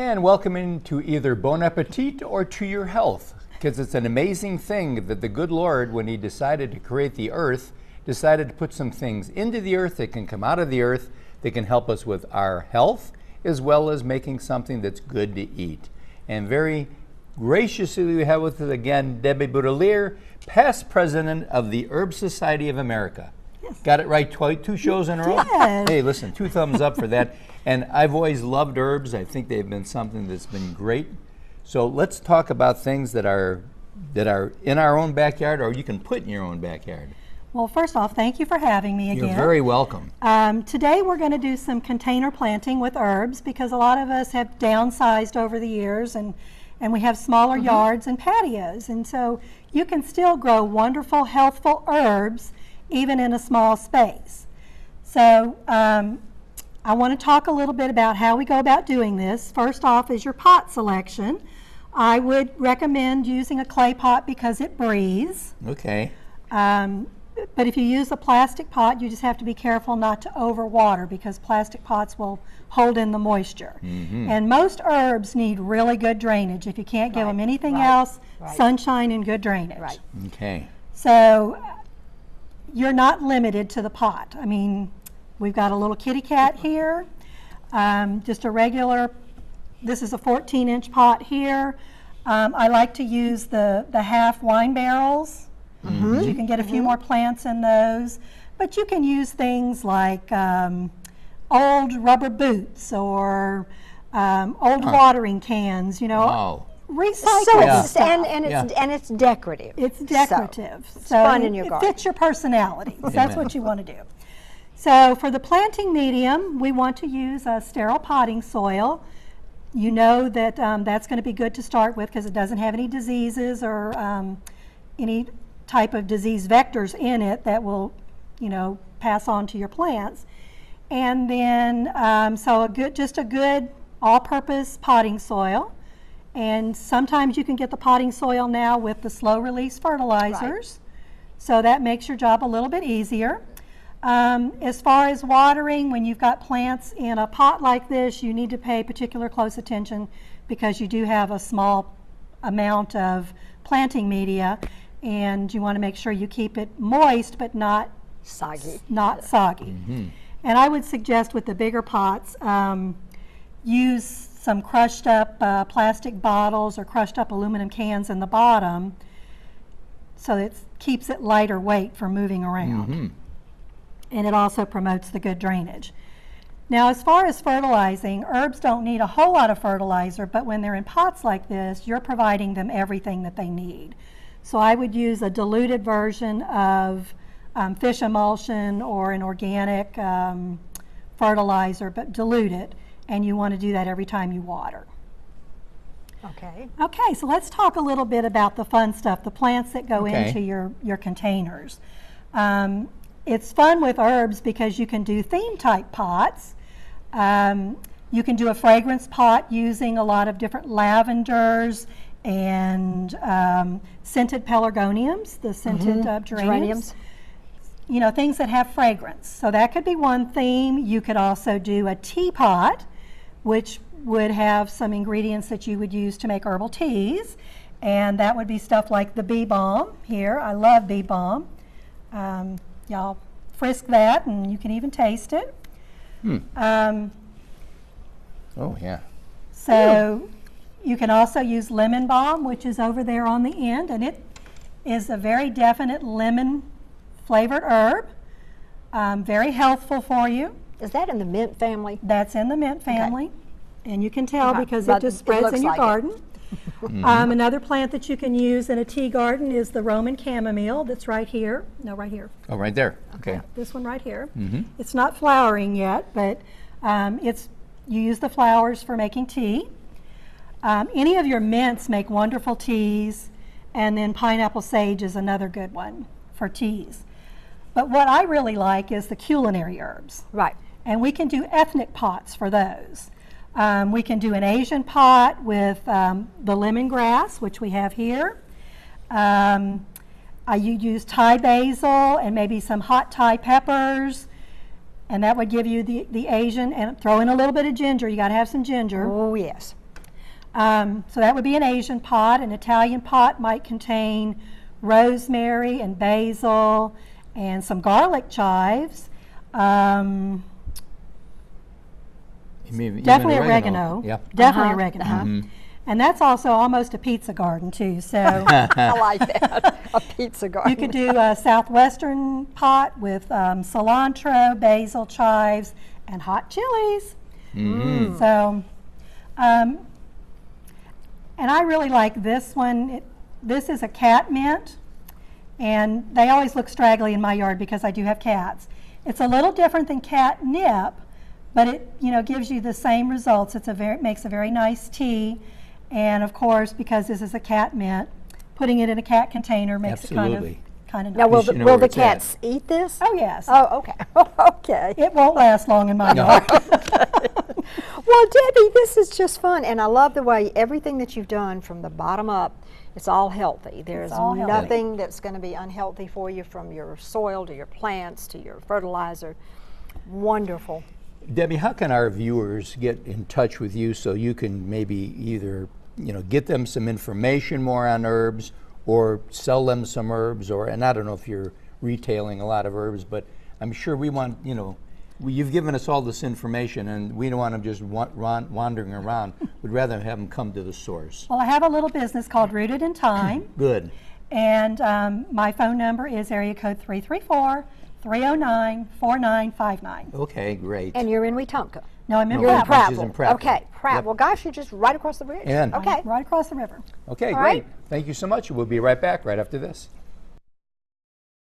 And welcome into either Bon Appetit or to your health, because it's an amazing thing that the good Lord, when he decided to create the earth, decided to put some things into the earth that can come out of the earth that can help us with our health, as well as making something that's good to eat. And very graciously we have with us again Debbie Boutelier, past president of the Herb Society of America. Yes. Got it right, two shows in a row? Yes. Hey, listen, 2 thumbs up for that. And I've always loved herbs. I think they've been something that's been great. So let's talk about things that are in our own backyard, or you can put in your own backyard. Well, first off, thank you for having me again. You're very welcome. Today we're going to do some container planting with herbs, because a lot of us have downsized over the years and we have smaller yards and patios. And so you can still grow wonderful, healthful herbs even in a small space. So I want to talk a little bit about how we go about doing this. First off is your pot selection. I would recommend using a clay pot because it breathes. Okay. But if you use a plastic pot, you just have to be careful not to overwater, because plastic pots will hold in the moisture. And most herbs need really good drainage. If you can't give them anything else, sunshine and good drainage. Okay. So you're not limited to the pot. I mean, we've got a little kitty cat here, just a regular, this is a 14-inch pot here. I like to use the half wine barrels. You can get a few more plants in those, but you can use things like old rubber boots or old watering cans, you know. Wow. Recycle So it's decorative. It's decorative. So it's fun in your garden. It fits your personality. So that's what you want to do. So for the planting medium, we want to use a sterile potting soil. You know that that's going to be good to start with because it doesn't have any diseases or any type of disease vectors in it that will, you know, pass on to your plants. And then so just a good all-purpose potting soil. And sometimes you can get the potting soil now with the slow release fertilizers. So that makes your job a little bit easier. As far as watering, when you've got plants in a pot like this, you need to pay particular close attention because you do have a small amount of planting media, and you want to make sure you keep it moist but not Soggy. And I would suggest with the bigger pots, use some crushed up plastic bottles or crushed up aluminum cans in the bottom so it keeps it lighter weight for moving around. And it also promotes the good drainage. Now, as far as fertilizing, herbs don't need a whole lot of fertilizer, but when they're in pots like this, you're providing them everything that they need. So I would use a diluted version of fish emulsion or an organic fertilizer, but dilute it, and you want to do that every time you water. Okay, so let's talk a little bit about the fun stuff, the plants that go into your containers. It's fun with herbs because you can do theme type pots. You can do a fragrance pot using a lot of different lavenders and scented pelargoniums, the scented geraniums. You know, things that have fragrance. So that could be one theme. You could also do a teapot, which would have some ingredients that you would use to make herbal teas. And that would be stuff like the bee balm here. I love bee balm. Y'all frisk that and you can even taste it. Oh, yeah. So you can also use lemon balm, which is over there on the end, and it is a very definite lemon flavored herb. Very healthful for you. Is that in the mint family? That's in the mint family. And you can tell because it just It spreads looks in your like garden. Another plant that you can use in a tea garden is the Roman chamomile that's right here. No, right here. Oh, right there. Okay. This one right here. It's not flowering yet, but you use the flowers for making tea. Any of your mints make wonderful teas, and then pineapple sage is another good one for teas. But what I really like is the culinary herbs. And we can do ethnic pots for those. We can do an Asian pot with the lemongrass, which we have here. You use Thai basil and maybe some hot Thai peppers, and that would give you the Asian, and throw in a little bit of ginger. You got to have some ginger. Oh, yes. So that would be an Asian pot. An Italian pot might contain rosemary and basil and some garlic chives. Definitely oregano. Yeah. Definitely oregano. And that's also almost a pizza garden too. So I like that. A pizza garden. you could do a southwestern pot with cilantro, basil, chives, and hot chilies. So, and I really like this one. This is a cat mint, and they always look straggly in my yard because I do have cats. It's a little different than catnip, but it gives you the same results. Makes a very nice tea, and of course, because this is a cat mint, putting it in a cat container makes it kind of nice. Now, will the cats eat this? Oh yes. Oh, okay. Okay. It won't last long in my yard. Well, Debbie, this is just fun, and I love the way everything that you've done from the bottom up, it's all healthy. There's nothing that's going to be unhealthy for you, from your soil to your plants to your fertilizer. Wonderful. Debbie, how can our viewers get in touch with you so you can maybe either get them some information more on herbs, or sell them some herbs, and I don't know if you're retailing a lot of herbs, but I'm sure we want, you've given us all this information, and we don't want them just wandering around. We'd rather have them come to the source. Well, I have a little business called Rooted in Thyme. Good. And my phone number is area code 334-309-4959. Okay, great. And you're in Wetumpka? No, I'm in You're in Prattville. Prattville. Okay, Prattville. Yep. Well, gosh, you're just right across the bridge. And okay. Right across the river. Okay, All great. right. Thank you so much. We'll be right back right after this.